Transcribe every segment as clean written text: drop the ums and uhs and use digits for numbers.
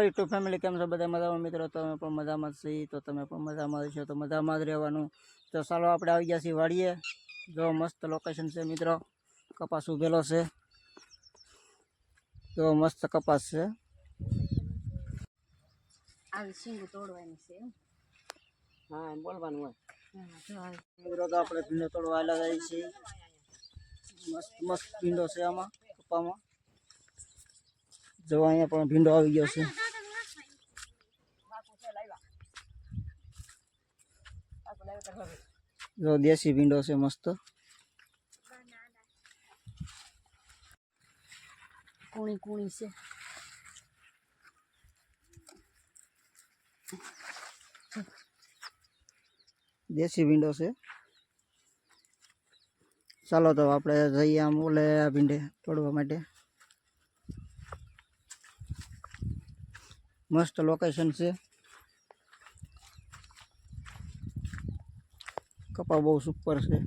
Hello YouTube family केम छो बधा मजामां मित्रों तमे पण मजामां छो तो तमे पण मजामां हशो तो मजामां ज रहेवानुं। तो चालो आपणे આવી ગયા છીએ વાડીએ। जो मस्त लोकेशन छे मित्रों, कपास उगेलो छे, तो मस्त कपास छे। आज सींग तोड़वानी छे। हाँ बोलवानुं होय। मित्रों तो आपणे भींडो तोड़वा आवेला जाईए छीए। मस्त मस्त भींडो छे आमां कपामां। जो अहींया पण भींडो આવી ગયો છે। जो देसी भींडो छे मस्त। कूणी कूणी छे। देसी भींडो छे। चालो तो आपणे जईए आम ओले भींडे तोड़वा माटे। मस्त लोकेशन छे। कपा बहु सुपर छे।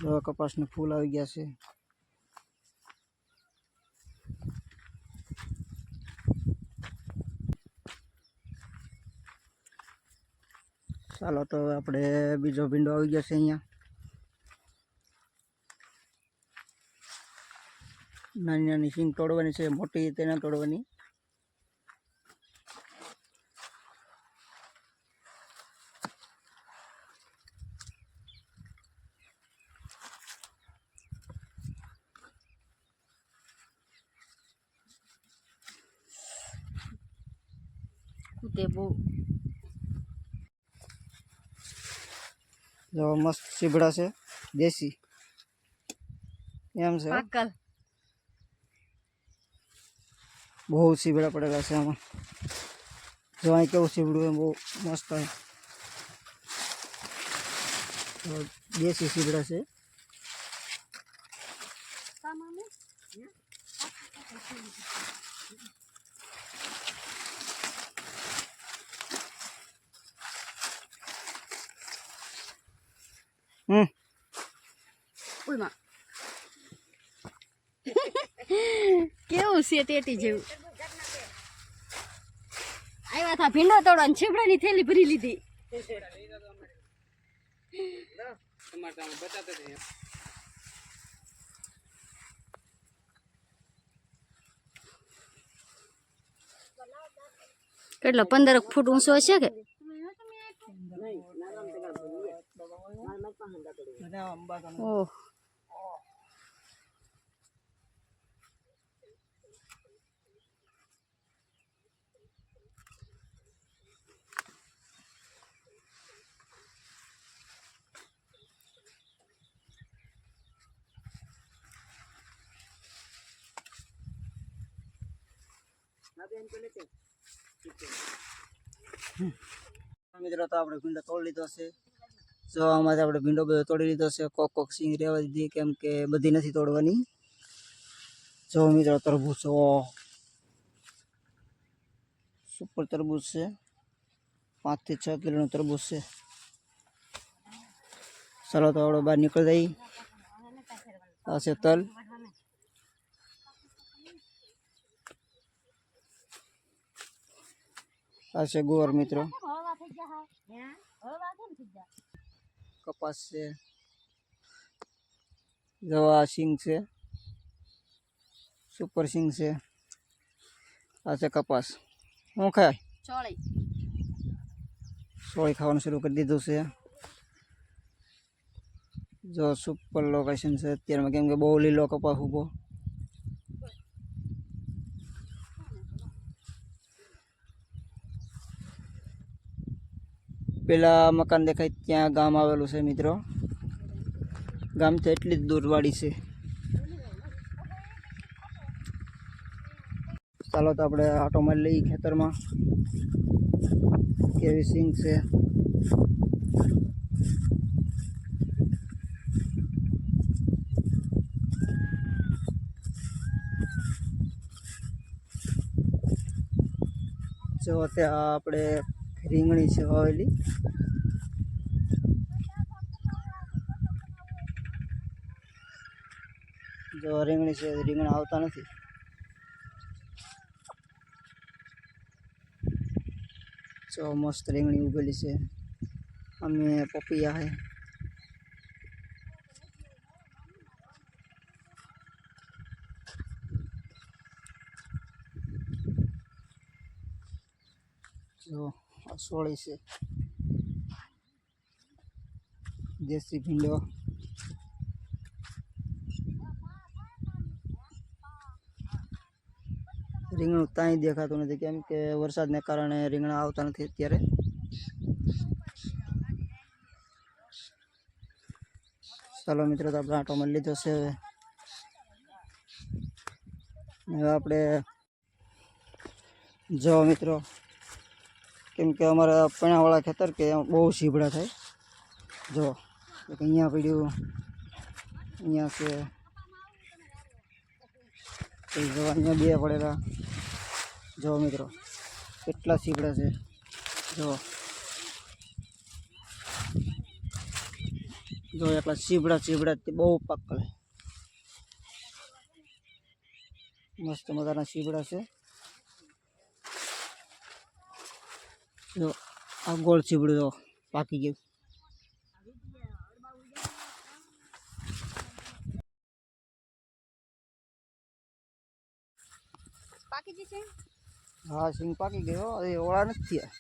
जो कपासने फूल આવી ગયા છે। ચાલો તો આપણે બીજો ભીંડો આવી ગયો છે અહીંયા। નાની નાની સિંગ તોડવાની છે, મોટી તેને તોડવાની। कूते बो जो मस्त सीबड़ा છે देसी एम છે। पाकल बहुत सीबड़ा पड़ेला છે આમાં। जो અહીં કેવું सीबड़ું है બહુ મસ્ત है। देसी सीबड़ा છે। उलमा केवुं छे टेटी जेवुं। आव्या था भींडो तोड़वानी छेबड़ानी थैली भरी लीधी। કેટલો 15 ફૂટ ઊંચો હશે કે ઓહ मित्रों तो आपणे भींडो तोड़ी लीधो छे। जो आमां आपणे भींडो बधो तोड़ी लीधो छे। कोक कोक सींग रहेवा दीधी केम के बधी नथी तोड़वानी। जो मित्रों तरबूज छे, ओह सुपर तरबूज छे। 5 થી 6 किलो तरबूज छे। चलो तो आपणे बहार निकळ जाई। आ छे तल। आ छे गुवार मित्रों। कपास छे। जो आ सींग छे सुपर सींग छे। आ छे कपास। હું ખાય ચોળી સોળી ખાવાનું શરૂ કરી દીધું છે। જો સુપર લોકેશન છે અત્યારમાં કેમ કે બહુ લીલો કપાસ ઉભો। પેલા મકાન દેખાય ત્યાં ગામ આવેલું છે મિત્રો। ગામથી એટલી જ દૂર વાડી છે। ચાલો તો આપણે આટો મારી લઈએ ખેતરમાં। કેવી સિંગ છે। જો ત્યાં આપણે રીંગણી છે વાવેલી। जो રીંગણી છે રીંગણા આવતા નથી। જો મસ્ત રીંગણી ઉગેલી છે. અમે પપૈયા હે. જો આ સોળી છે, દેશી ભીંડો. રીંગણું તાંય દેખાતું નથી કેમ કે વરસાદને કારણે રીંગણા આવતા નથી અત્યારે. ચાલો મિત્રો, તો આપણે આટો મારી લીધો છે. હવે આપણે જો મિત્રો, કેમ કે અમારા પણાવાળા ખેતર કે બહુ સીભડા થાય. જો અહીંયા પડ્યું, અહીંયા છે, જો અહીંયા બે પડેલા. જો મિત્રો કેટલા સીભડા છે. જો એટલા સીભડા બહુ પાકલ, મસ્ત મજાના સીભડા છે. જો આ ગોળ સીભડું જો પાકી ગયું. પાકી જશે હા, સિંગ પાકી ગયો. હવે ઓળા નથી થયા.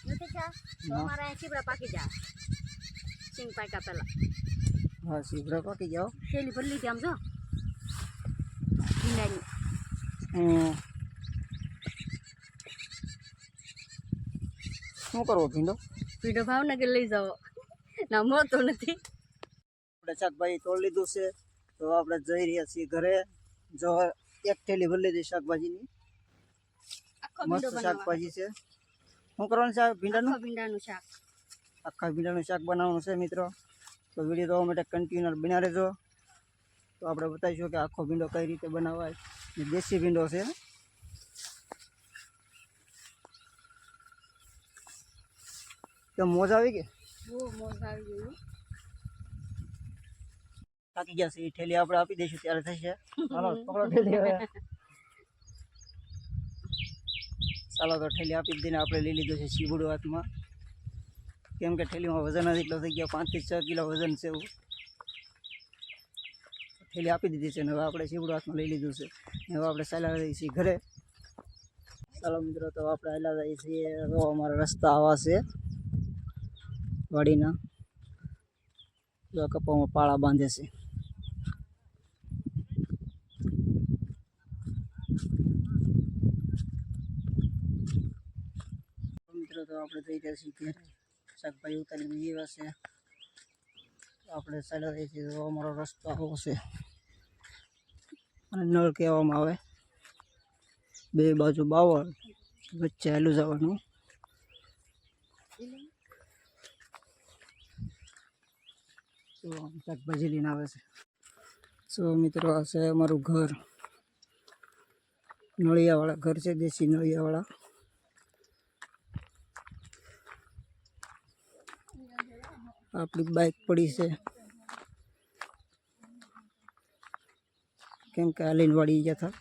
નથી થયા તો અમારા અહીં ચીબડા પાકી જાય. સિંગ પાક્યા પહેલા. હા, સીભડા પાકી જાઓ. થેલી ભરી લીધી આમ જો ભીંડાની. શું કરવો ભીંડો? ભીંડો ભાવનગર લઈ જાઓ, ના મળતો નથી. આપણે શાકભાજી તોડી લીધું છે, તો આપણે જઈ રહ્યા છીએ ઘરે. જો એક થેલી ભરી લીધી શાકભાજીની. મસ્ત શાકભાજી છે. શું કરવાનું છે ભીંડાનું? ભીંડાનું શાક. આખા ભીંડાનું શાક બનાવવાનું છે મિત્રો. તો વિડીયો જોવા માટે કન્ટિન્યુ બના રહેજો. તો આપણે બતાવીશું કે આખો ભીંડો કઈ રીતે બનાવાય. દેશી ભીંડો છે. તો મોજ આવી ગઈ. બહુ મોજ આવી ગયું. થાકી ગયા છે. એ ઠેલી આપણે આપી દઈશું ત્યારે થશે. હાલો પકડો ઠેલી હવે. ચાલો તો ઠેલી આપી દઈને આપણે લઈ લીધું છે સીબડું હાથમાં. કેમ કે ઠેલીમાં વજન જ એટલો થઈ ગયો, 5 થી 6 કિલો વજન છે એવું. ઠેલી આપી દીધી છે ને હવે આપણે સીબડું હાથમાં લઈ લીધું છે. હવે આપણે ચાલ્યા જઈએ છીએ ઘરે. ચાલો મિત્રો, તો આપણે ચાલ્યા જઈએ છીએ. તો અમારા રસ્તા આવા છે વાડીના. જો કપામાં પાળા બાંધે છે. મિત્રો, તો આપણે જઈ રહ્યા છીએ ઘરે. શાકભાજી ઉતારીને જેવા છે. આપણે ચાલ્યા જઈએ છીએ. તો અમારો રસ્તો આવો છે અને નળ કહેવામાં આવે. બે બાજુ બાવળ, વચ્ચે હાલું જવાનું. તો શાકભાજી લઈને આવે છે. સો મિત્રો, આ છે અમારું ઘર. નળિયાવાળા ઘર છે, દેશી નળિયાવાળા. આપણી બાઇક પડી છે કેમ કે હાલીને વાળી ગયા હતા.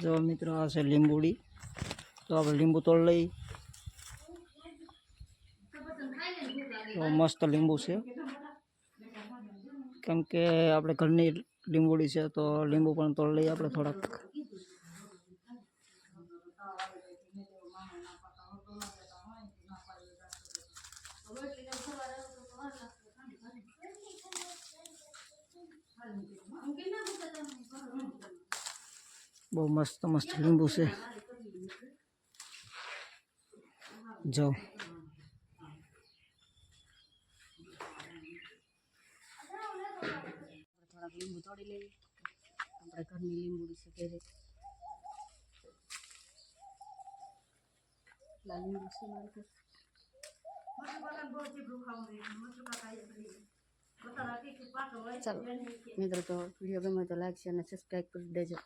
જો મિત્રો, આ છે લીંબુડી. તો આપણે લીંબુ તોડ લઈ. તો મસ્ત લીંબુ છે કેમ કે આપણે ઘરની લીંબુડી છે, તો લીંબુ પણ તોડ લઈએ આપણે થોડાક. બહુ મસ્ત મસ્ત લીંબુ છે. જો થોડાક લીંબુ તોડી લઈએ. આપણે ઘરની લીંબુડી છે ઘરે. લીંબુ છે મારે ઘરે. ચાલો મિત્રો, તો વિડીયો ગમે તો લાઈક છે અને સબસ્ક્રાઈબ કરી દેજો.